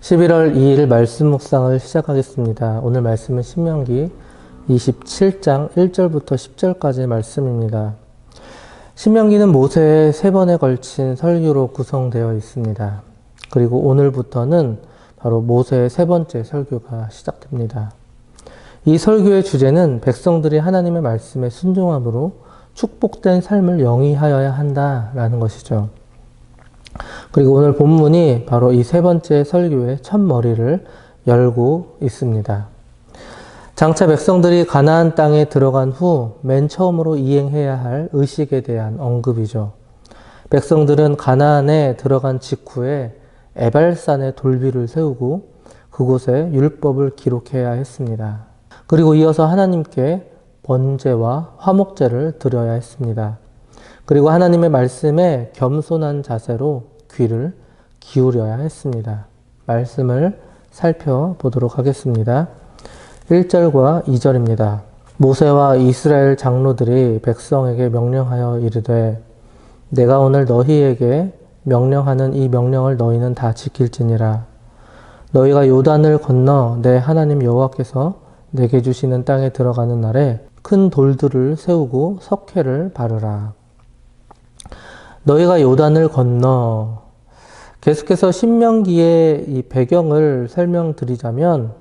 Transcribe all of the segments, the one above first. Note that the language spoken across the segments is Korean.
11월 2일 말씀 묵상을 시작하겠습니다. 오늘 말씀은 신명기 27장 1절부터 10절까지의 말씀입니다. 신명기는 모세의 3번에 걸친 설교로 구성되어 있습니다. 그리고 오늘부터는 바로 모세의 3번째 설교가 시작됩니다. 이 설교의 주제는 백성들이 하나님의 말씀에 순종함으로 축복된 삶을 영위하여야 한다라는 것이죠. 그리고 오늘 본문이 바로 이 3번째 설교의 첫머리를 열고 있습니다. 장차 백성들이 가나안 땅에 들어간 후 맨 처음으로 이행해야 할 의식에 대한 언급이죠. 백성들은 가나안에 들어간 직후에 에발산에 돌비를 세우고 그곳에 율법을 기록해야 했습니다. 그리고 이어서 하나님께 번제와 화목제를 드려야 했습니다. 그리고 하나님의 말씀에 겸손한 자세로 귀를 기울여야 했습니다. 말씀을 살펴보도록 하겠습니다. 1절과 2절입니다. 모세와 이스라엘 장로들이 백성에게 명령하여 이르되 내가 오늘 너희에게 명령하는 이 명령을 너희는 다 지킬지니라. 너희가 요단을 건너 내 하나님 여호와께서 내게 주시는 땅에 들어가는 날에 큰 돌들을 세우고 석회를 바르라. 너희가 요단을 건너, 계속해서 신명기의 이 배경을 설명드리자면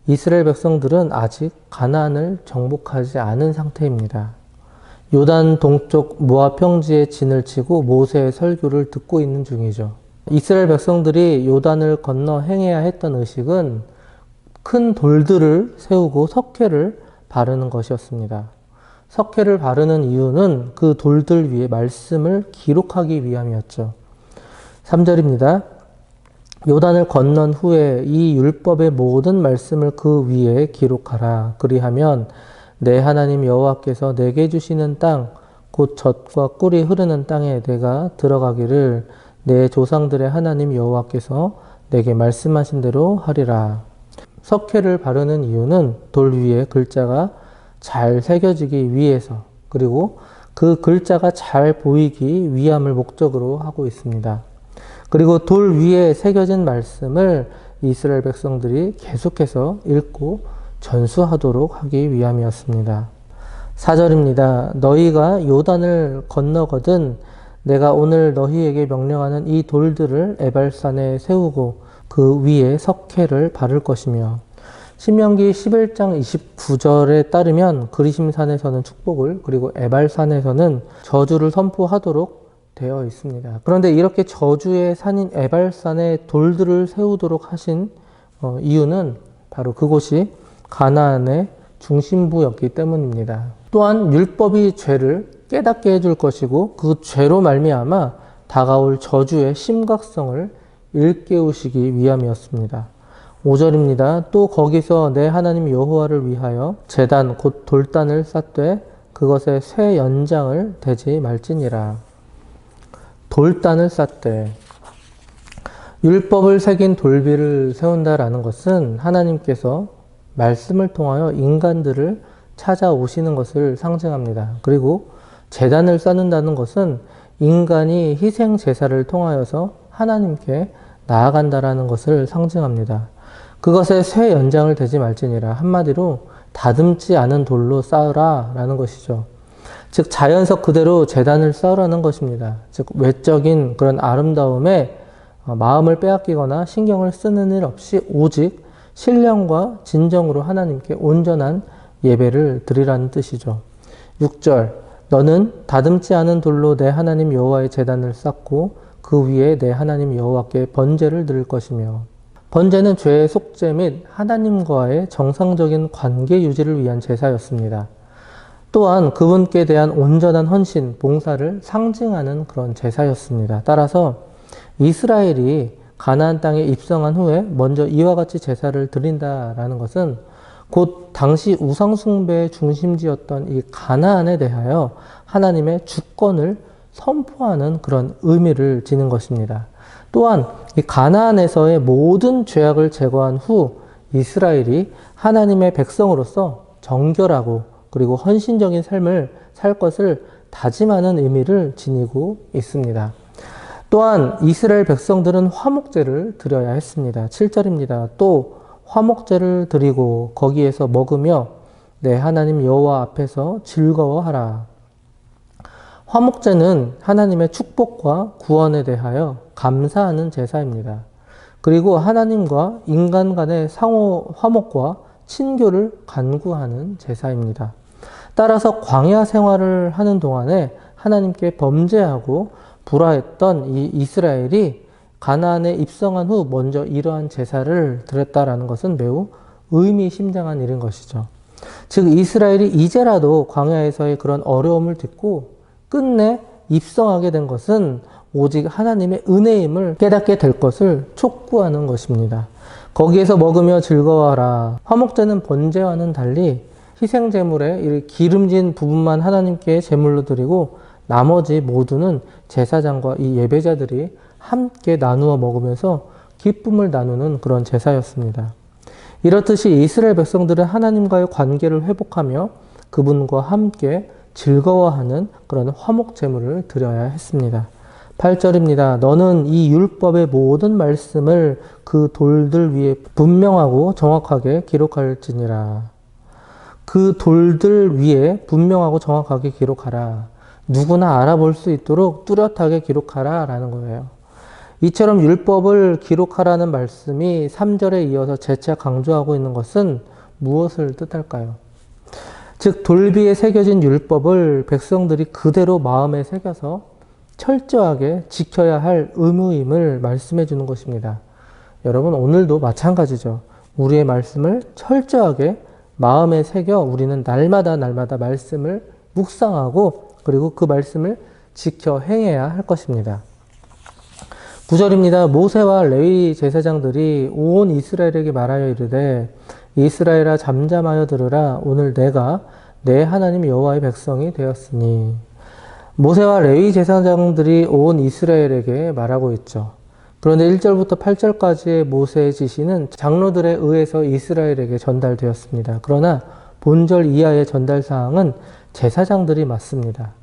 이스라엘 백성들은 아직 가나안을 정복하지 않은 상태입니다. 요단 동쪽 모압 평지에 진을 치고 모세의 설교를 듣고 있는 중이죠. 이스라엘 백성들이 요단을 건너 행해야 했던 의식은 큰 돌들을 세우고 석회를 바르는 것이었습니다. 석회를 바르는 이유는 그 돌들 위에 말씀을 기록하기 위함이었죠. 3절입니다. 요단을 건넌 후에 이 율법의 모든 말씀을 그 위에 기록하라. 그리하면 내 하나님 여호와께서 내게 주시는 땅, 곧 젖과 꿀이 흐르는 땅에 내가 들어가기를 내 조상들의 하나님 여호와께서 내게 말씀하신 대로 하리라. 석회를 바르는 이유는 돌 위에 글자가 잘 새겨지기 위해서, 그리고 그 글자가 잘 보이기 위함을 목적으로 하고 있습니다. 그리고 돌 위에 새겨진 말씀을 이스라엘 백성들이 계속해서 읽고 전수하도록 하기 위함이었습니다. 4절입니다. 너희가 요단을 건너거든 내가 오늘 너희에게 명령하는 이 돌들을 에발산에 세우고 그 위에 석회를 바를 것이며, 신명기 11장 29절에 따르면 그리심산에서는 축복을, 그리고 에발산에서는 저주를 선포하도록 되어 있습니다. 그런데 이렇게 저주의 산인 에발산에 돌들을 세우도록 하신 이유는 바로 그곳이 가나안의 중심부였기 때문입니다. 또한 율법이 죄를 깨닫게 해줄 것이고 그 죄로 말미암아 다가올 저주의 심각성을 일깨우시기 위함이었습니다. 5절입니다. 또 거기서 내 하나님 여호와를 위하여 제단 곧 돌단을 쌓되 그것에 쇠 연장을 대지 말지니라. 돌단을 쌓되, 율법을 새긴 돌비를 세운다라는 것은 하나님께서 말씀을 통하여 인간들을 찾아오시는 것을 상징합니다. 그리고 제단을 쌓는다는 것은 인간이 희생 제사를 통하여서 하나님께 나아간다라는 것을 상징합니다. 그것에 쇠 연장을 대지 말지니라. 한마디로 다듬지 않은 돌로 쌓으라 라는 것이죠. 즉 자연석 그대로 제단을 쌓으라는 것입니다. 즉 외적인 그런 아름다움에 마음을 빼앗기거나 신경을 쓰는 일 없이 오직 신령과 진정으로 하나님께 온전한 예배를 드리라는 뜻이죠. 6절, 너는 다듬지 않은 돌로 내 하나님 여호와의 제단을 쌓고 그 위에 내 하나님 여호와께 번제를 드릴 것이며, 번제는 죄의 속죄 및 하나님과의 정상적인 관계 유지를 위한 제사였습니다. 또한 그분께 대한 온전한 헌신, 봉사를 상징하는 그런 제사였습니다. 따라서 이스라엘이 가나안 땅에 입성한 후에 먼저 이와 같이 제사를 드린다라는 것은 곧 당시 우상숭배의 중심지였던 이 가나안에 대하여 하나님의 주권을 선포하는 그런 의미를 지닌 것입니다. 또한 이 가나안에서의 모든 죄악을 제거한 후 이스라엘이 하나님의 백성으로서 정결하고 그리고 헌신적인 삶을 살 것을 다짐하는 의미를 지니고 있습니다. 또한 이스라엘 백성들은 화목제를 드려야 했습니다. 7절입니다. 또 화목제를 드리고 거기에서 먹으며 내 하나님 여호와 앞에서 즐거워하라. 화목제는 하나님의 축복과 구원에 대하여 감사하는 제사입니다. 그리고 하나님과 인간 간의 상호 화목과 친교를 간구하는 제사입니다. 따라서 광야 생활을 하는 동안에 하나님께 범죄하고 불화했던 이 이스라엘이 가나안에 입성한 후 먼저 이러한 제사를 드렸다라는 것은 매우 의미심장한 일인 것이죠. 즉 이스라엘이 이제라도 광야에서의 그런 어려움을 딛고 끝내 입성하게 된 것은 오직 하나님의 은혜임을 깨닫게 될 것을 촉구하는 것입니다. 거기에서 먹으며 즐거워하라. 화목제는 번제와는 달리 희생제물의 기름진 부분만 하나님께 제물로 드리고 나머지 모두는 제사장과 이 예배자들이 함께 나누어 먹으면서 기쁨을 나누는 그런 제사였습니다. 이렇듯이 이스라엘 백성들은 하나님과의 관계를 회복하며 그분과 함께 즐거워하는 그런 화목 제물을 드려야 했습니다. 8절입니다. 너는 이 율법의 모든 말씀을 그 돌들 위에 분명하고 정확하게 기록할지니라. 그 돌들 위에 분명하고 정확하게 기록하라. 누구나 알아볼 수 있도록 뚜렷하게 기록하라 라는 거예요. 이처럼 율법을 기록하라는 말씀이 3절에 이어서 재차 강조하고 있는 것은 무엇을 뜻할까요? 즉 돌비에 새겨진 율법을 백성들이 그대로 마음에 새겨서 철저하게 지켜야 할 의무임을 말씀해 주는 것입니다. 여러분 오늘도 마찬가지죠. 우리의 말씀을 철저하게 마음에 새겨 우리는 날마다 말씀을 묵상하고 그리고 그 말씀을 지켜 행해야 할 것입니다. 9절입니다. 모세와 레위 제사장들이 온 이스라엘에게 말하여 이르되 이스라엘아 잠잠하여 들으라. 오늘 내가 내 하나님 여호와의 백성이 되었으니. 모세와 레위 제사장들이 온 이스라엘에게 말하고 있죠. 그런데 1절부터 8절까지의 모세의 지시는 장로들에 의해서 이스라엘에게 전달되었습니다. 그러나 본절 이하의 전달 사항은 제사장들이 맡습니다.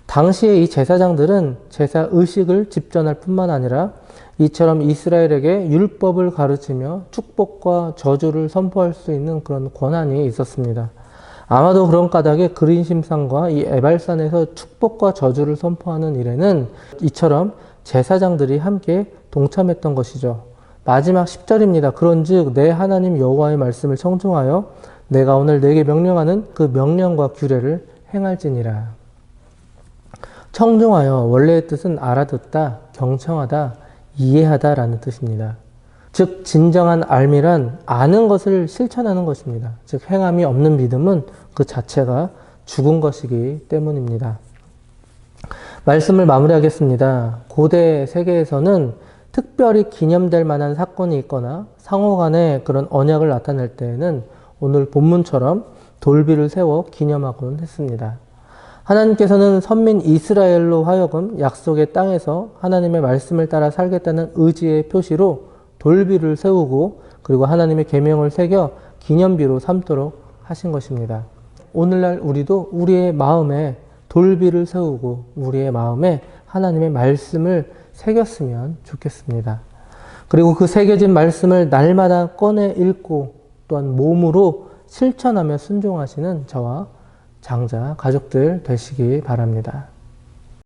당시에 이 제사장들은 제사 의식을 집전할 뿐만 아니라 이처럼 이스라엘에게 율법을 가르치며 축복과 저주를 선포할 수 있는 그런 권한이 있었습니다. 아마도 그런 까닭에 그린심산과 이 에발산에서 축복과 저주를 선포하는 일에는 이처럼 제사장들이 함께 동참했던 것이죠. 마지막 10절입니다. 그런즉 내 하나님 여호와의 말씀을 청중하여 내가 오늘 내게 명령하는 그 명령과 규례를 행할지니라. 청중하여 원래의 뜻은 알아듣다, 경청하다, 이해하다 라는 뜻입니다. 즉 진정한 알미란 아는 것을 실천하는 것입니다. 즉 행함이 없는 믿음은 그 자체가 죽은 것이기 때문입니다. 말씀을 마무리하겠습니다. 고대 세계에서는 특별히 기념될 만한 사건이 있거나 상호 간의 그런 언약을 나타낼 때에는 오늘 본문처럼 돌비를 세워 기념하곤 했습니다. 하나님께서는 선민 이스라엘로 하여금 약속의 땅에서 하나님의 말씀을 따라 살겠다는 의지의 표시로 돌비를 세우고 그리고 하나님의 계명을 새겨 기념비로 삼도록 하신 것입니다. 오늘날 우리도 우리의 마음에 돌비를 세우고 우리의 마음에 하나님의 말씀을 새겼으면 좋겠습니다. 그리고 그 새겨진 말씀을 날마다 꺼내 읽고 또한 몸으로 실천하며 순종하시는 저와 장자 가족들 되시기 바랍니다.